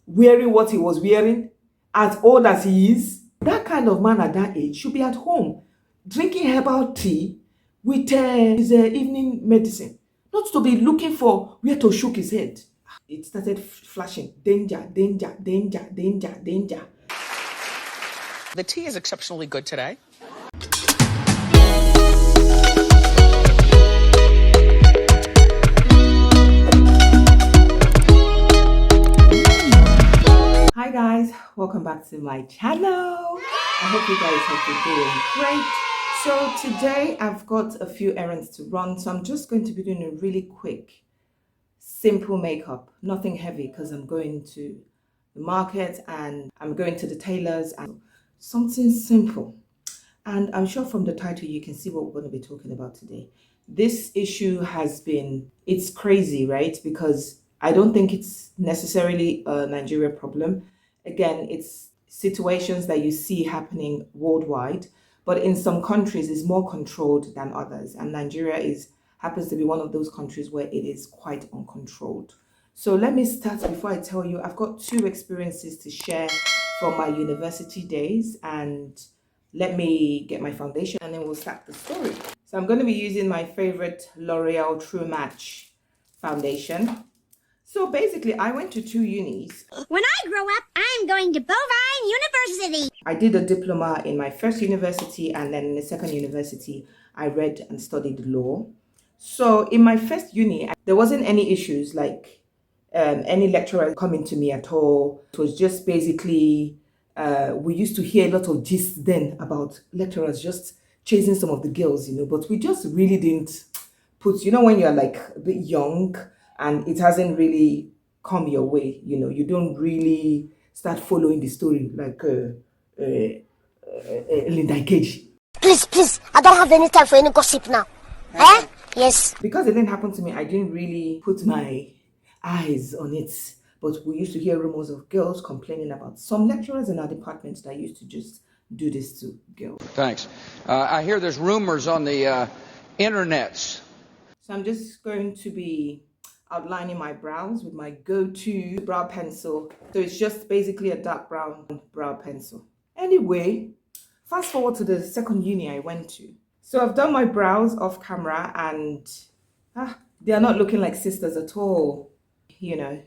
wearing what he was wearing, as old as he is. That kind of man at that age should be at home, drinking herbal tea with his evening medicine, not to be looking for where to shook his head. It started flashing, danger, danger, danger, danger, danger. The tea is exceptionally good today. Hi guys, welcome back to my channel. I hope you guys have been doing great. So today I've got a few errands to run, so I'm just going to be doing a really quick, simple makeup, nothing heavy, because I'm going to the market and I'm going to the tailors, and something simple. And I'm sure from the title you can see what we're going to be talking about today. This issue it's crazy, right? Because I don't think it's necessarily a Nigeria problem. Again, it's situations that you see happening worldwide, but in some countries it's more controlled than others. And Nigeria happens to be one of those countries where it is quite uncontrolled. So let me start. Before I tell you, I've got two experiences to share from my university days, and let me get my foundation and then we'll start the story. So I'm going to be using my favorite L'Oreal True Match foundation. So basically, I went to two unis. When I grow up, I'm going to Bovine University. I did a diploma in my first university, and then in the second university, I read and studied law. So in my first uni, there wasn't any issues like any lecturer coming to me at all. It was just basically, we used to hear a lot of gist then about lecturers just chasing some of the girls, but we just really didn't put, when you're like a bit young and it hasn't really come your way, you don't really start following the story like Linda Gage. Please, I don't have any time for any gossip now. Eh? Yes. Because it didn't happen to me, I didn't really put my eyes on it. But we used to hear rumors of girls complaining about some lecturers in our department that used to just do this to girls. Thanks. I hear there's rumors on the internets. So I'm just going to be outlining my brows with my go-to brow pencil. So it's just basically a dark brown brow pencil. Anyway, fast forward to the second uni I went to. So I've done my brows off camera and they are not looking like sisters at all.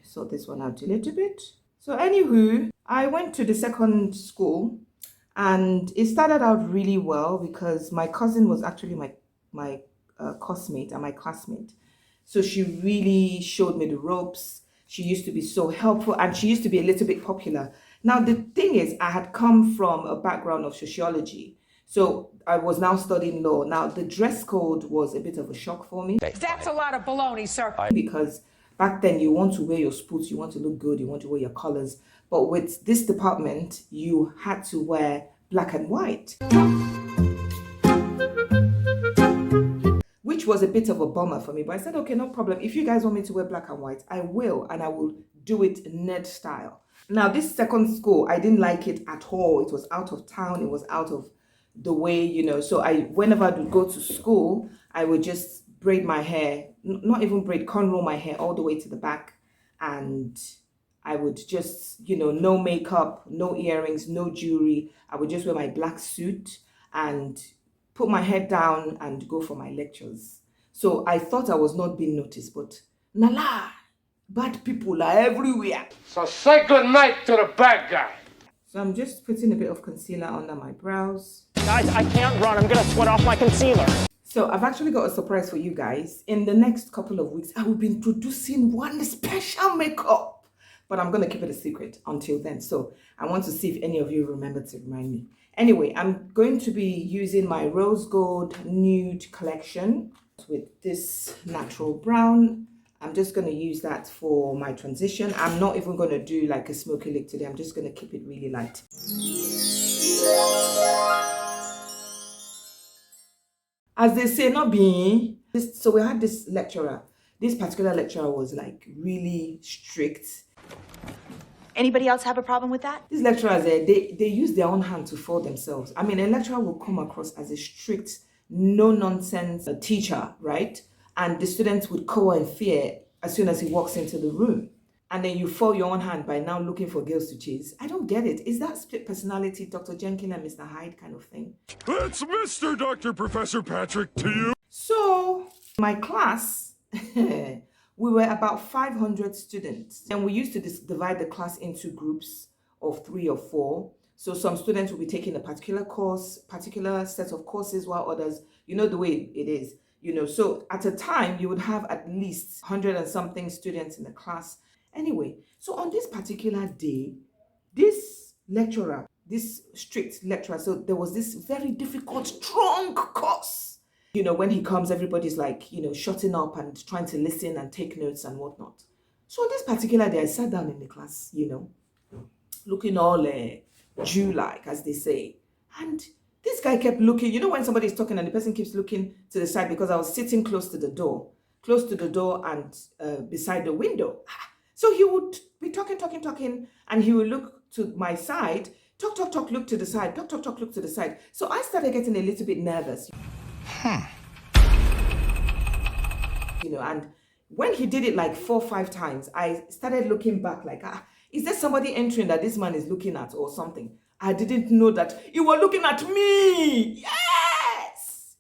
Sort this one out a little bit. So anywho, I went to the second school and it started out really well because my cousin was actually my classmate and my classmate. So she really showed me the ropes. She used to be so helpful and she used to be a little bit popular. Now, the thing is, I had come from a background of sociology. So I was now studying law. Now, the dress code was a bit of a shock for me. That's a lot of baloney, sir. Because back then, you want to wear your spoots, you want to look good, you want to wear your colors. But with this department, you had to wear black and white, which was a bit of a bummer for me. But I said, okay, no problem. If you guys want me to wear black and white, I will. And I will do it nerd style. Now, this second school, I didn't like it at all. It was out of town. It was out of the way, So whenever I would go to school, I would just braid my hair, not even braid, cornrow my hair all the way to the back. And I would just, no makeup, no earrings, no jewelry. I would just wear my black suit and put my head down and go for my lectures. So I thought I was not being noticed, but nala, bad people are everywhere. So say good night to the bad guy. So I'm just putting a bit of concealer under my brows. Guys, I can't run. I'm going to sweat off my concealer. So I've actually got a surprise for you guys. In the next couple of weeks, I will be introducing one special makeup. But I'm going to keep it a secret until then. So I want to see if any of you remember to remind me. Anyway, I'm going to be using my Rose Gold Nude collection with this natural brown. I'm just going to use that for my transition. I'm not even going to do like a smoky look today. I'm just going to keep it really light. As they say, not being. So we had this lecturer. This particular lecturer was like really strict. Anybody else have a problem with that? These lecturers, they use their own hand to fool themselves. I mean, a lecturer will come across as a strict, no-nonsense teacher, right? And the students would cower in fear as soon as he walks into the room. and then you fall your own hand by now looking for girls to chase. I don't get it. Is that split personality, Dr. Jenkins and Mr. Hyde kind of thing? It's Mr. Dr. Professor Patrick to you. So, my class, we were about 500 students, and we used to divide the class into groups of 3 or 4. So some students will be taking a particular course, particular set of courses, while others, you know the way it is, you know. So at a time, you would have at least 100 and something students in the class. Anyway, so on this particular day, this lecturer, this strict lecturer, so there was this very difficult, strong course. You know, when he comes, everybody's like, you know, shutting up and trying to listen and take notes and whatnot. So on this particular day, I sat down in the class, you know, looking all Jew-like, as they say. And this guy kept looking, you know, when somebody's talking and the person keeps looking to the side, because I was sitting close to the door and beside the window. So he would be talking, and he would look to my side, talk, look to the side, talk, look to the side. So I started getting a little bit nervous. You know, and when he did it like 4 or 5 times, I started looking back like, is there somebody entering that this man is looking at or something? I didn't know that he was looking at me. Yes!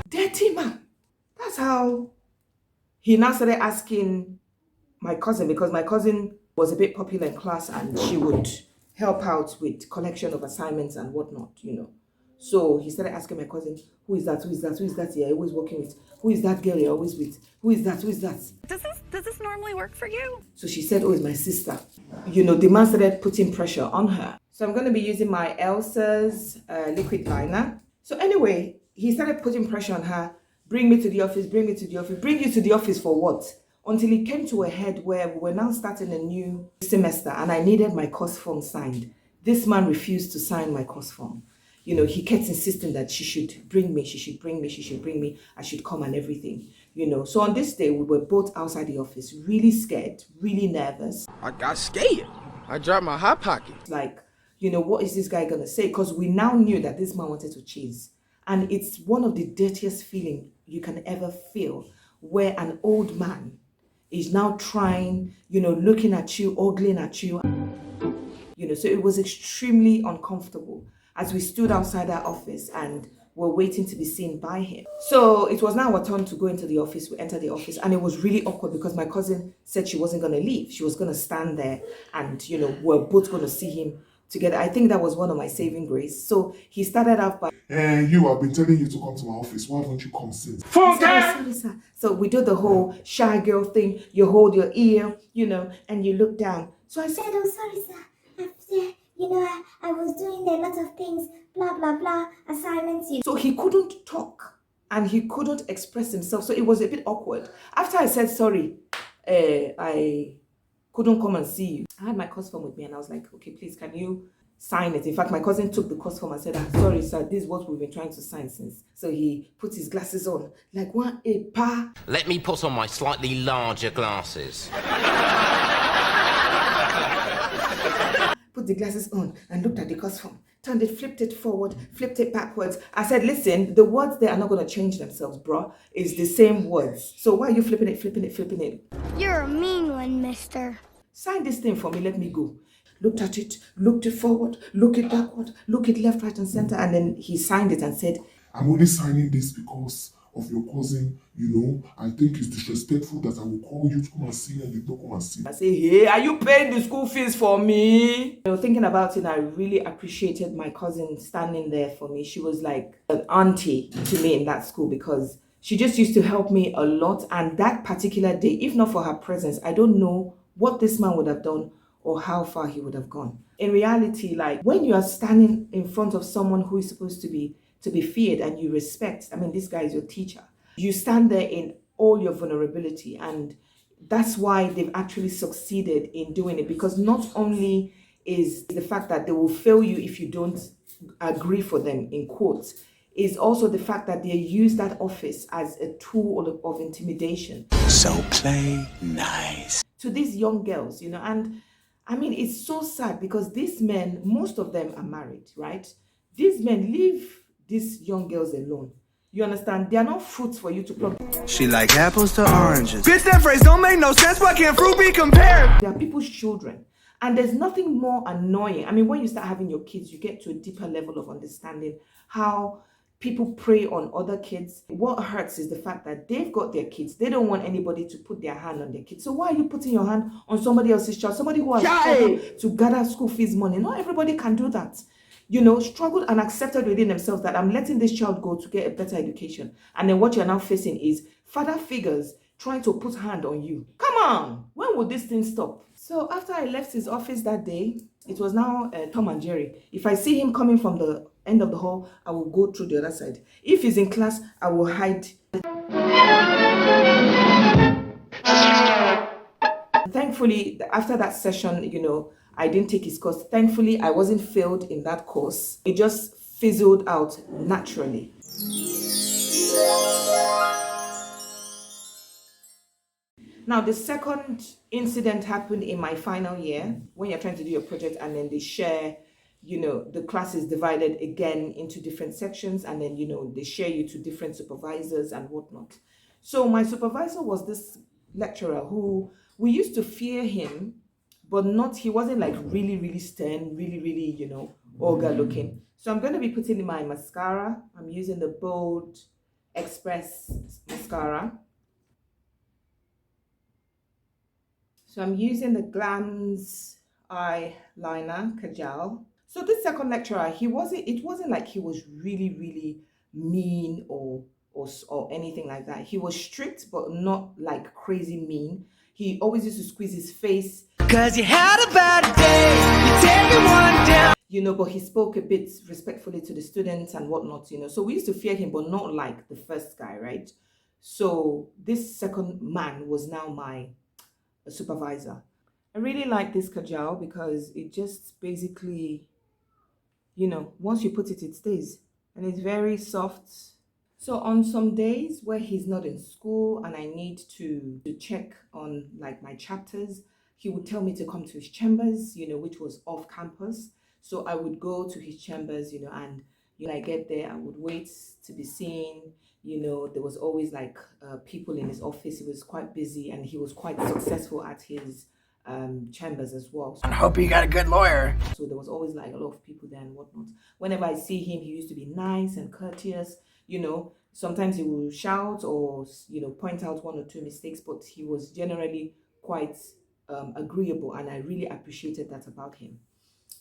Dirty man. That's how he now started asking my cousin, because my cousin was a bit popular in class and she would help out with collection of assignments and whatnot, you know. So he started asking my cousin, who is that you're always working with? Who is that girl you're always with? Who is that? Does this normally work for you? So she said, oh, it's my sister. You know, the man started putting pressure on her. So I'm going to be using my Elsa's liquid liner. So anyway, he started putting pressure on her. Bring me to the office, bring you to the office for what? Until it came to a head where we were now starting a new semester and I needed my course form signed. This man refused to sign my course form. You know, he kept insisting that she should bring me, I should come and everything, you know. So on this day, we were both outside the office, really scared, really nervous. I got scared. I dropped my hot pocket. Like, you know, what is this guy going to say? Because we now knew that this man wanted to cheese. And it's one of the dirtiest feelings you can ever feel, where an old man is now trying, you know, looking at you, ogling at you. You know, so it was extremely uncomfortable as we stood outside our office and were waiting to be seen by him. So it was now our turn to go into the office. We entered the office and it was really awkward because my cousin said she wasn't going to leave. She was going to stand there and, you know, we're both going to see him together. I think that was one of my saving grace. So he started off by, And I've been telling you to come to my office. Why don't you come since? Sorry, sir. So we did the whole shy girl thing. You hold your ear, you know, and you look down. So I said, Oh, sorry, sir. You know, I was doing a lot of things, blah, blah, blah, assignments. So he couldn't talk and he couldn't express himself. So it was a bit awkward. After I said, sorry, I couldn't come and see you. I had my course form with me and I was like, okay, please, can you sign it? In fact, my cousin took the course form and said, sorry, sir, this is what we've been trying to sign since. So he put his glasses on, like, what a pa. Let me put on my slightly larger glasses. Put the glasses on and looked at the course form, turned it, flipped it forward, flipped it backwards. I said, listen, the words there are not going to change themselves, bro. It's the same words. So why are you flipping it? You're a mean one, mister. Sign this thing for me, let me go. Looked at it, looked it forward, look it backward, look it left, right, and center. And then he signed it and said, I'm only signing this because of your cousin, you know. I think it's disrespectful that I will call you to come and see and you don't come and see. I say, hey, are you paying the school fees for me? You know, thinking about it, I really appreciated my cousin standing there for me. She was like an auntie to me in that school because she just used to help me a lot. And that particular day, if not for her presence, I don't know what this man would have done or how far he would have gone. In reality, like when you are standing in front of someone who is supposed to be feared and you respect, I mean, this guy is your teacher. You stand there in all your vulnerability, and that's why they've actually succeeded in doing it, because not only is the fact that they will fail you if you don't agree for them, in quotes, is also the fact that they use that office as a tool of intimidation. So play nice. To these young girls, you know, and I mean, it's so sad because these men, most of them are married, right? These men leave these young girls alone. You understand? They are not fruits for you to pluck. She like apples to oranges. Bitch, that phrase don't make no sense. Why can't fruit be compared? They are people's children. And there's nothing more annoying. I mean, when you start having your kids, you get to a deeper level of understanding how people prey on other kids. What hurts is the fact that they've got their kids. They don't want anybody to put their hand on their kids. So why are you putting your hand on somebody else's child? Somebody who has struggled to gather school fees money. Not everybody can do that. You know, struggled and accepted within themselves that I'm letting this child go to get a better education. And then what you're now facing is father figures trying to put hand on you. Come on, when will this thing stop? So after I left his office that day, it was now Tom and Jerry. If I see him coming from the end of the hall, I will go through the other side. If he's in class, I will hide. Thankfully, after that session, you know, I didn't take his course. Thankfully, I wasn't failed in that course. It just fizzled out naturally. Now, the second incident happened in my final year when you're trying to do your project and then they share, you know, the class is divided again into different sections and then, you know, they share you to different supervisors and whatnot. So my supervisor was this lecturer who we used to fear him, but not, he wasn't like really stern, really, you know, ogre looking. So I'm going to be putting in my mascara. I'm using the Bold Express mascara. So I'm using the Glam's eyeliner, Kajal. So this second lecturer, it wasn't like he was really mean or anything like that. He was strict, but not like crazy mean. He always used to squeeze his face. Cause you had a bad day, you take one down. You know, but he spoke a bit respectfully to the students and whatnot, you know. So we used to fear him, but not like the first guy, right? So this second man was now my supervisor. I really like this Kajal because it just basically, you know, once you put it, it stays. And it's very soft. So on some days where he's not in school and I need to check on like my chapters, he would tell me to come to his chambers, you know, which was off campus. So I would go to his chambers, you know, and when I get there, I would wait to be seen. You know, there was always like people in his office. He was quite busy and he was quite successful at his chambers as well. So, I hope you got a good lawyer. So there was always like a lot of people there and whatnot. Whenever I see him, he used to be nice and courteous. You know, sometimes he will shout or, you know, point out one or two mistakes, but he was generally quite agreeable and I really appreciated that about him.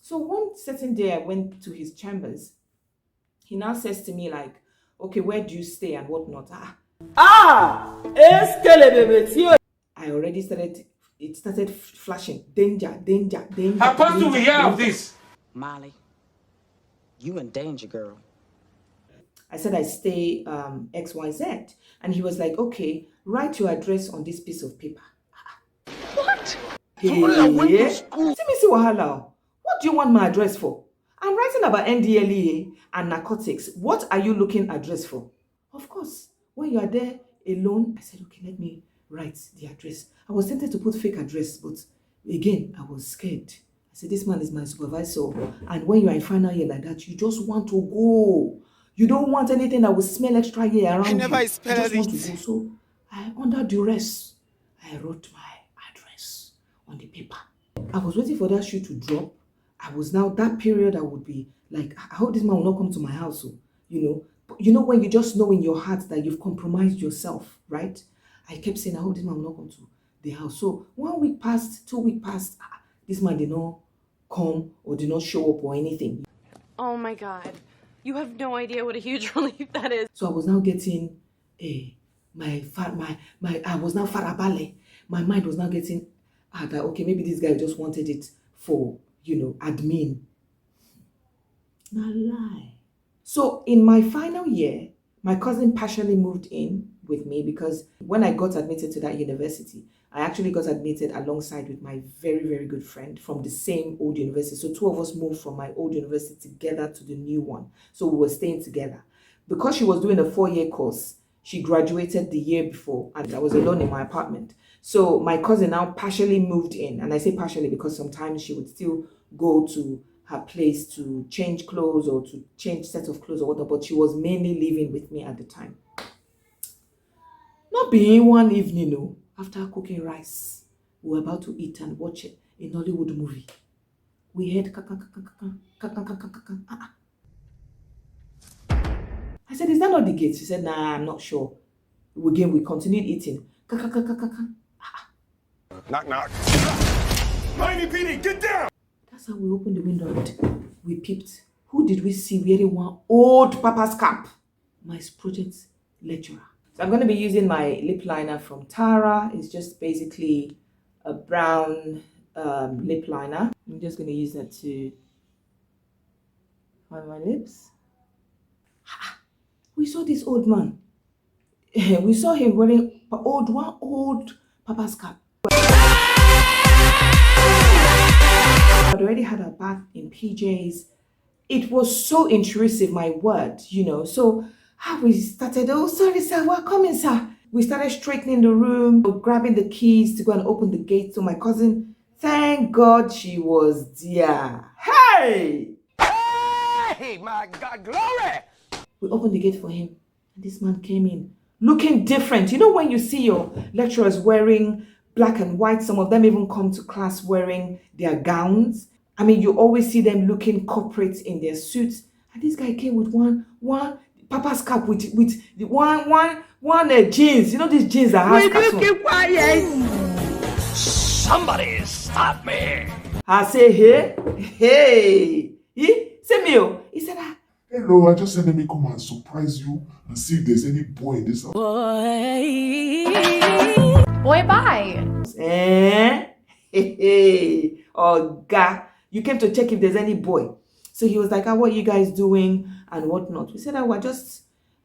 So one certain day I went to his chambers. He now says to me like, okay, where do you stay and whatnot? I already started flashing. Danger. How far do we have this? Molly, you in danger, girl. I said I stay XYZ. And he was like, okay, write your address on this piece of paper. What? Hey, see wahala. What do you want my address for? I'm writing about NDLEA and narcotics. What are you looking address for? Of course, when you are there alone, I said, okay, let me write the address. I was tempted to put fake address, but again, I was scared. I said, this man is my supervisor. And when you are in final year like that, you just want to go. You don't want anything that will smell extra here around you. You just want to go. So I, under duress, I wrote my address on the paper. I was waiting for that shoe to drop. I was now, that period I would be like, I hope this man will not come to my house. So, you know, but you know when you just know in your heart that you've compromised yourself, right? I kept saying, I hope this man will not come to the house. So 1 week passed, 2 weeks passed, this man did not come or did not show up or anything. Oh my God. You have no idea what a huge relief that is. So I was now getting I was now farabale. My mind was now getting that okay, maybe this guy just wanted it for, you know, admin. Not lie. So in my final year, my cousin partially moved in with me because when I got admitted to that university, I actually got admitted alongside with my very good friend from the same old university. So two of us moved from my old university together to the new one. So we were staying together. Because she was doing a 4-year course, she graduated the year before and I was alone in my apartment. So my cousin now partially moved in. And I say partially because sometimes she would still go to her place to change clothes or to change set of clothes or whatever, but she was mainly living with me at the time. Not being one evening, no, after cooking rice, we were about to eat and watch a Nollywood movie. We heard I said, is that not the gate? She said, nah, I'm not sure. Again, we continued eating. Knock, knock. Mighty PD, get down! That's how we opened the window and we peeped. Who did we see wearing one old papa's cap? My project lecturer. So I'm going to be using my lip liner from Tara. It's just basically a brown lip liner. I'm just going to use that to find my lips. We saw this old man. We saw him wearing one old papa's cap. I'd already had a bath in PJs. It was so intrusive, my word, you know. So we started, oh, sorry, sir, we're coming, sir. We started straightening the room, grabbing the keys to go and open the gate to my cousin. Thank God she was there. Hey! Hey, my God, glory! We opened the gate for him, and this man came in looking different. You know when you see your lecturers wearing black and white, some of them even come to class wearing their gowns. I mean, you always see them looking corporate in their suits. And this guy came with one papa's cap with the one jeans. You know these jeans that has Will you keep quiet? Somebody stop me! I say, hey, say me, oh. He said, Hello, I just said let me come and surprise you and see if there's any boy in this house. Boy, bye. Hey, oh God, you came to check if there's any boy. So he was like, what are you guys doing and whatnot? We said, we're just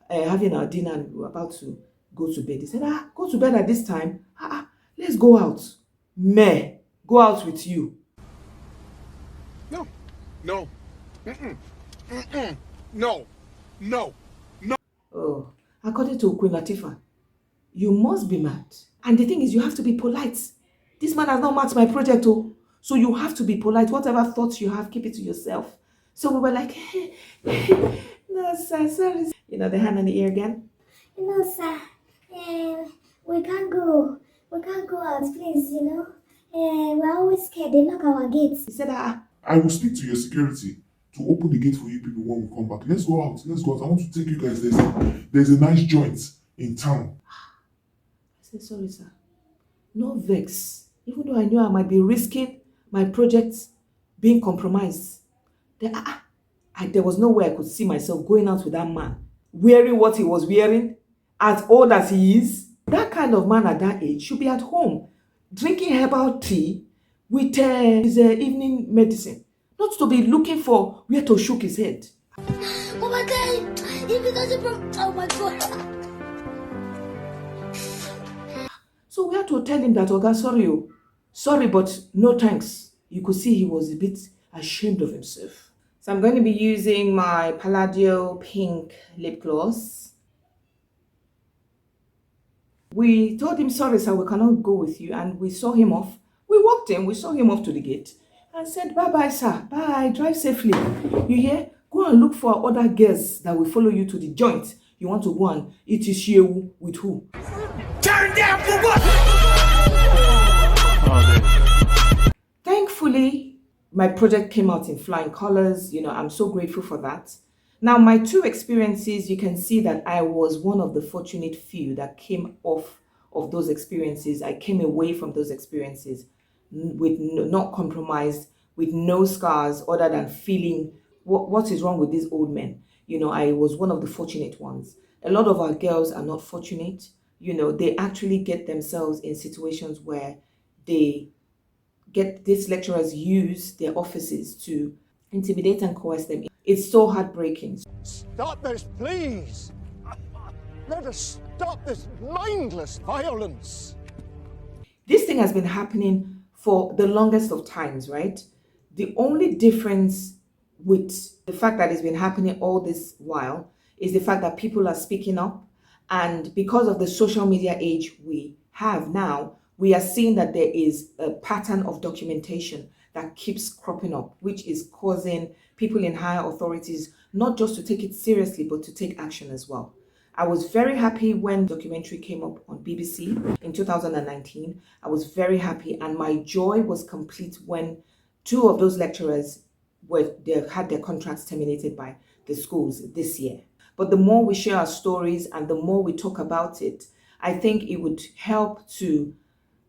having our dinner and we're about to go to bed. He said, go to bed at this time? Let's go out. Meh, go out with you. No. Mm-mm. No. Oh, according to Queen Latifah, you must be mad. And the thing is, you have to be polite. This man has not matched my project, oh. So you have to be polite. Whatever thoughts you have, keep it to yourself. So we were like, no, sir, sorry. You know, the hand on the ear again. No, sir. We can't go. We can't go out, please, you know. We're always scared. They knock our gates. He said, I will speak to your security to open the gate for you people when we come back. Let's go out. I want to take you guys. There's a nice joint in town. I said, sorry, sir. No vex. Even though I knew I might be risking my project being compromised. There was no way I could see myself going out with that man, wearing what he was wearing, as old as he is. That kind of man at that age should be at home, drinking herbal tea with his evening medicine, not to be looking for where to shook his head. Oh my God! Oh my God! So we had to tell him that, Oga, sorry, but no thanks. You could see he was a bit ashamed of himself. So I'm going to be using my Palladio pink lip gloss. We told him, sorry, sir, we cannot go with you. And we saw him off. We walked in, we saw him off to the gate and said, bye-bye, sir. Bye, drive safely. You hear? Go and look for other girls that will follow you to the joint. You want to go and eat ishewu with who? Turn down for what? Thankfully, my project came out in flying colors. You know, I'm so grateful for that. Now, my two experiences, you can see that I was one of the fortunate few that came off of those experiences. I came away from those experiences with not compromised, with no scars other than feeling what is wrong with these old men. You know, I was one of the fortunate ones. A lot of our girls are not fortunate. You know, they actually get themselves in situations where they get these lecturers use their offices to intimidate and coerce them. It's so heartbreaking. Stop this, please. Let us stop this mindless violence. This thing has been happening for the longest of times, right? The only difference with the fact that it's been happening all this while is the fact that people are speaking up. And because of the social media age we have now, we are seeing that there is a pattern of documentation that keeps cropping up, which is causing people in higher authorities not just to take it seriously, but to take action as well. I was very happy when the documentary came up on BBC in 2019. I was very happy, and my joy was complete when two of those lecturers had their contracts terminated by the schools this year. But the more we share our stories and the more we talk about it, I think it would help to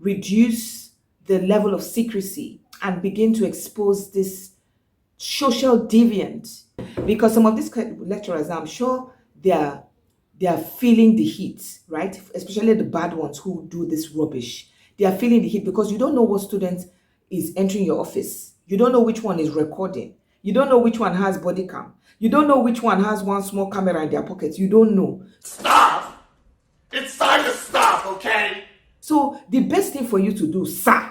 reduce the level of secrecy and begin to expose this social deviant. Because some of these lecturers, I'm sure they are feeling the heat, right? Especially the bad ones who do this rubbish. They are feeling the heat because you don't know what student is entering your office. You don't know which one is recording. You don't know which one has body cam. You don't know which one has one small camera in their pockets. You don't know. Stop! It's time to stop, okay? So the best thing for you to do, sir,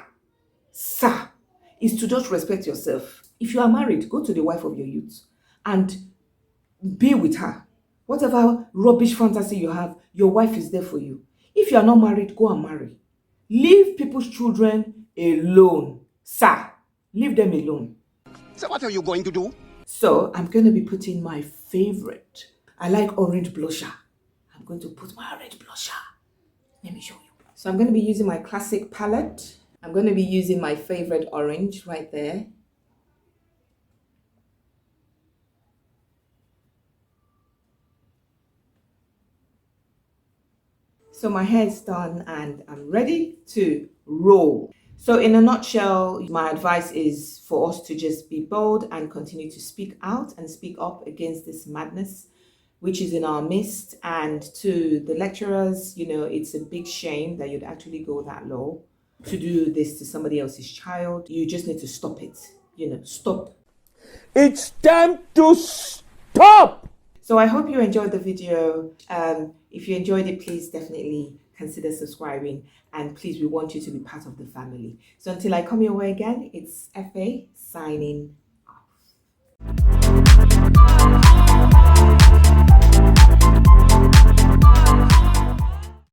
is to just respect yourself. If you are married, go to the wife of your youth and be with her. Whatever rubbish fantasy you have, your wife is there for you. If you are not married, go and marry. Leave people's children alone. Sir, leave them alone. So what are you going to do? So I'm going to be putting my favorite. I like orange blusher. I'm going to put my orange blusher. Let me show you. So I'm going to be using my classic palette. I'm going to be using my favorite orange right there. So my hair is done and I'm ready to roll. So in a nutshell, my advice is for us to just be bold and continue to speak out and speak up against this madness which is in our midst. And to the lecturers, it's a big shame that you'd actually go that low to do this to somebody else's child. You just need to stop it. Stop. It's time to stop! So I hope you enjoyed the video. If you enjoyed it, please definitely consider subscribing, and please, we want you to be part of the family. So until I come your way again, it's Efe signing